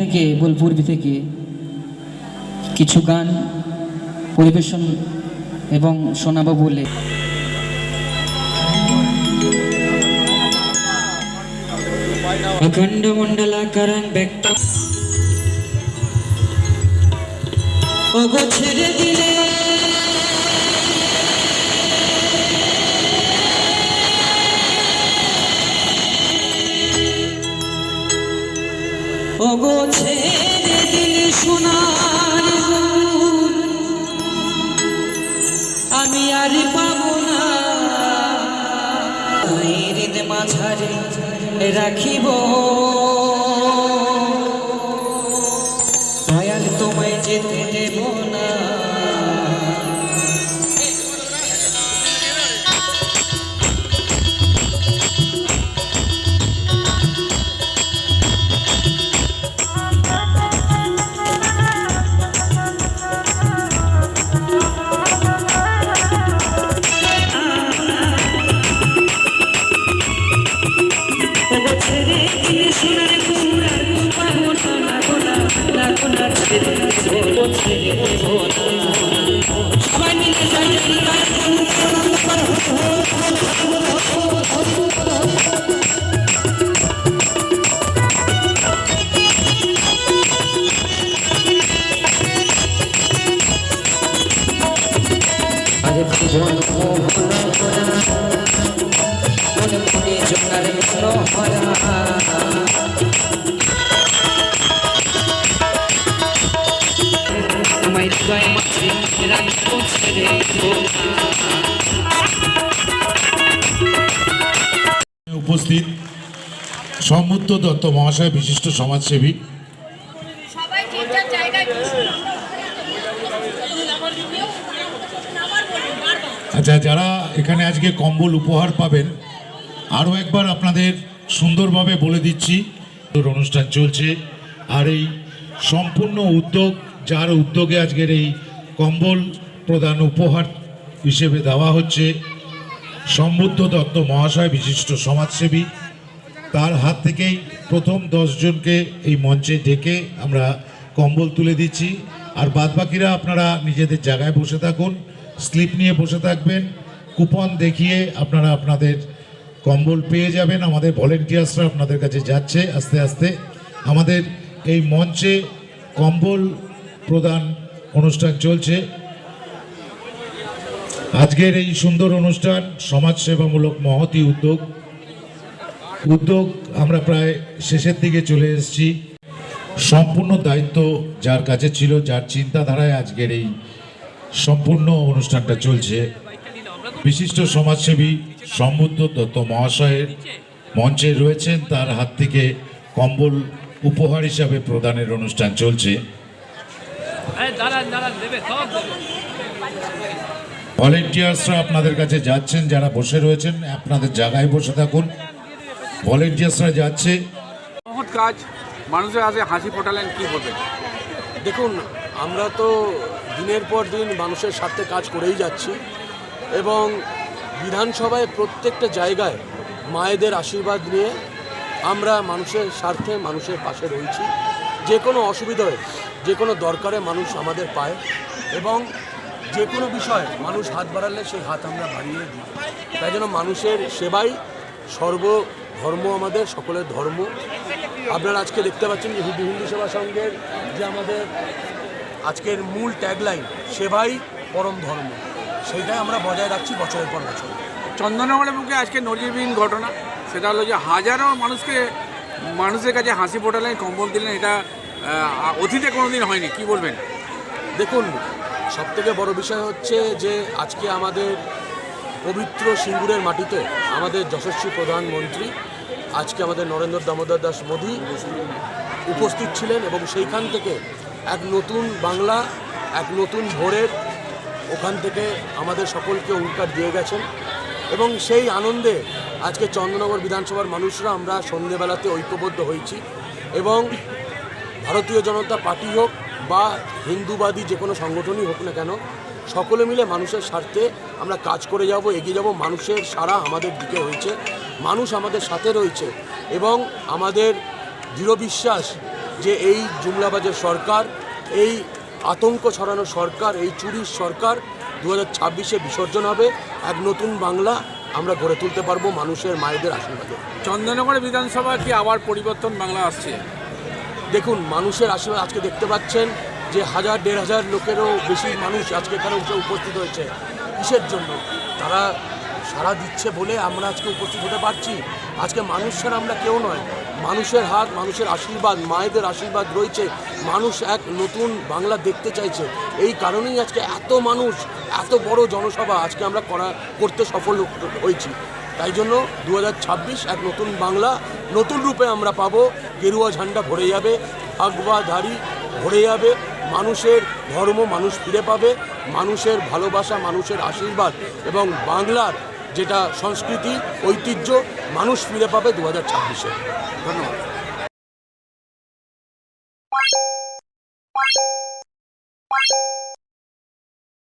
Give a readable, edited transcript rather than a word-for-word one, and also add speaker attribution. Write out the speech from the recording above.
Speaker 1: থেকে বোলপুরবি থেকে কিছু গান পরিবেশন এবং শোনাবো বলে অখণ্ড মণ্ডলাকারং ব্যক্ত ওগো ছেড়ে দিলে ওগো ছেড়ে দিলে সোনার আমি আর পাবো না হৃদ মাঝারে রাখিব দয়াল তোমায় যেতে দেব না সবাই মিলে আরে জীবন মনে মনে জোনার মনোহরা
Speaker 2: উপস্থিত সম্মুক্ত দত্ত মহাশয় বিশিষ্ট সমাজসেবী, আচ্ছা যারা এখানে আজকে কম্বল উপহার পাবেন আরও একবার আপনাদের সুন্দরভাবে বলে দিচ্ছি অনুষ্ঠান চলছে। আর এই সম্পূর্ণ উদ্যোগ যার উদ্যোগে আজকের এই কম্বল প্রদান উপহার হিসেবে দেওয়া হচ্ছে সম্বুদ্ধ দত্ত মহাশয় বিশিষ্ট সমাজসেবী, তার হাত থেকেই প্রথম 10 জনকে এই মঞ্চে ডেকে আমরা কম্বল তুলে দিচ্ছি। আর বাদবাকিরা আপনারা নিজেদের জায়গায় বসে থাকুন, স্লিপ নিয়ে বসে থাকবেন, কুপন দেখিয়ে আপনারা আপনাদের কম্বল পেয়ে যাবেন। আমাদের ভলেন্টিয়ার্সরা আপনাদের কাছে যাচ্ছে আস্তে আস্তে। আমাদের এই মঞ্চে কম্বল প্রদান অনুষ্ঠান চলছে। আজকের এই সুন্দর অনুষ্ঠান সমাজসেবামূলক মহতি উদ্যোগ আমরা প্রায় শেষের দিকে চলে এসেছি। সম্পূর্ণ দায়িত্ব যার কাছে ছিল, যার চিন্তাধারায় আজকের এই সম্পূর্ণ অনুষ্ঠানটা চলছে, বিশিষ্ট সমাজসেবী সম্বুদ্ধ দত্ত মহাশয়ের মঞ্চে রয়েছেন, তার হাত থেকে কম্বল উপহার হিসাবে প্রদানের অনুষ্ঠান চলছে। ভলেন্টিয়ার্সরা আপনাদের কাছে যাচ্ছেন, যারা বসে রয়েছেন আপনাদের জায়গায় বসে থাকুন, ভলেন্টিয়ার্সরা যাচ্ছে।
Speaker 3: মহৎ কাজ, মানুষের কাছে হাসি ফোটালেন, কি বলবেন?
Speaker 4: দেখুন, আমরা তো দিনের পর দিন মানুষের স্বার্থে কাজ করেই যাচ্ছি এবং বিধানসভায় প্রত্যেকটা জায়গায় মায়েদের আশীর্বাদ নিয়ে আমরা মানুষের স্বার্থে মানুষের পাশে রয়েছি। যে কোনো অসুবিধায়, যে কোনো দরকারে মানুষ আমাদের পায় এবং যে কোনো বিষয়ে মানুষ হাত বাড়ালে সেই হাত আমরা বাড়িয়ে দিই। তাই জন্য মানুষের সেবাই সর্বধর্ম, আমাদের সকলের ধর্ম। আপনারা আজকে দেখতে পাচ্ছেন যে হিন্দু সেবা সংঘের যে আমাদের আজকের মূল ট্যাগলাইন সেবাই পরম ধর্ম, সেইটাই আমরা বজায় রাখছি বছরের পর বছর।
Speaker 3: চন্দননগরের বুকে আজকে নজিরবিহীন ঘটনা, সেটা হলো যে হাজারো মানুষের কাছে হাসি ফোটালেন, কম্বল দিলেন। এটা অতীতে কোনোদিন হয়নি, কি বলবেন?
Speaker 4: দেখুন, সবথেকে বড় বিষয় হচ্ছে যে আজকে আমাদের পবিত্র সিঙ্গুরের মাটিতে আমাদের যশস্বী প্রধানমন্ত্রী আজকে আমাদের নরেন্দ্র দামোদর দাস মোদী উপস্থিত ছিলেন এবং সেইখান থেকে এক নতুন বাংলা, এক নতুন ভোরের ওখান থেকে আমাদের সকলকে অঙ্গীকার দিয়ে গেছেন এবং সেই আনন্দে আজকে চন্দননগর বিধানসভার মানুষরা আমরা সন্ধেবেলাতে ঐক্যবদ্ধ হয়েছি এবং ভারতীয় জনতা পার্টি হোক বা হিন্দুবাদী যে কোনো সংগঠনই হোক না কেন, সকলে মিলে মানুষের স্বার্থে আমরা কাজ করে যাব, এগিয়ে যাব। মানুষের সাড়া আমাদের দিকে হয়েছে, মানুষ আমাদের সাথে রয়েছে এবং আমাদের দৃঢ় বিশ্বাস যে এই জুমলাবাজের সরকার, এই আতঙ্ক ছড়ানো সরকার, এই চুরির সরকার 2026-এ বিসর্জন হবে। এক নতুন বাংলা আমরা গড়ে তুলতে পারবো মানুষের মায়েদের আশীর্বাদে।
Speaker 3: চন্দননগর বিধানসভা কি আবার পরিবর্তন বাংলা আসছে?
Speaker 4: দেখুন, মানুষের আশীর্বাদ আজকে দেখতে পাচ্ছেন যে 1000-1500 লোকেরও বেশি মানুষ আজকে এখানে উপস্থিত হয়েছে। কিসের জন্য? তারা সাড়া দিচ্ছে বলে আমরা আজকে উপস্থিত হতে পারছি। আজকে মানুষ ছাড়া আমরা কেউ নয়। মানুষের হাত, মানুষের আশীর্বাদ, মায়েদের আশীর্বাদ রয়েছে। মানুষ এক নতুন বাংলা দেখতে চাইছে। এই কারণেই আজকে এত মানুষ, এত বড় জনসভা আজকে আমরা করতে সফল হয়েছি। তাই জন্য 2026 এক নতুন বাংলা নতুন রূপে আমরা পাবো। গেরুয়া ঝান্ডা ভরে যাবে, ভাগবাধারী ভরে যাবে, মানুষের ধর্ম মানুষ ফিরে পাবে, মানুষের ভালোবাসা, মানুষের আশীর্বাদ এবং বাংলার যেটা সংস্কৃতি, ঐতিহ্য মানুষ ফিরে পাবে 2026-এ।
Speaker 3: ধন্যবাদ।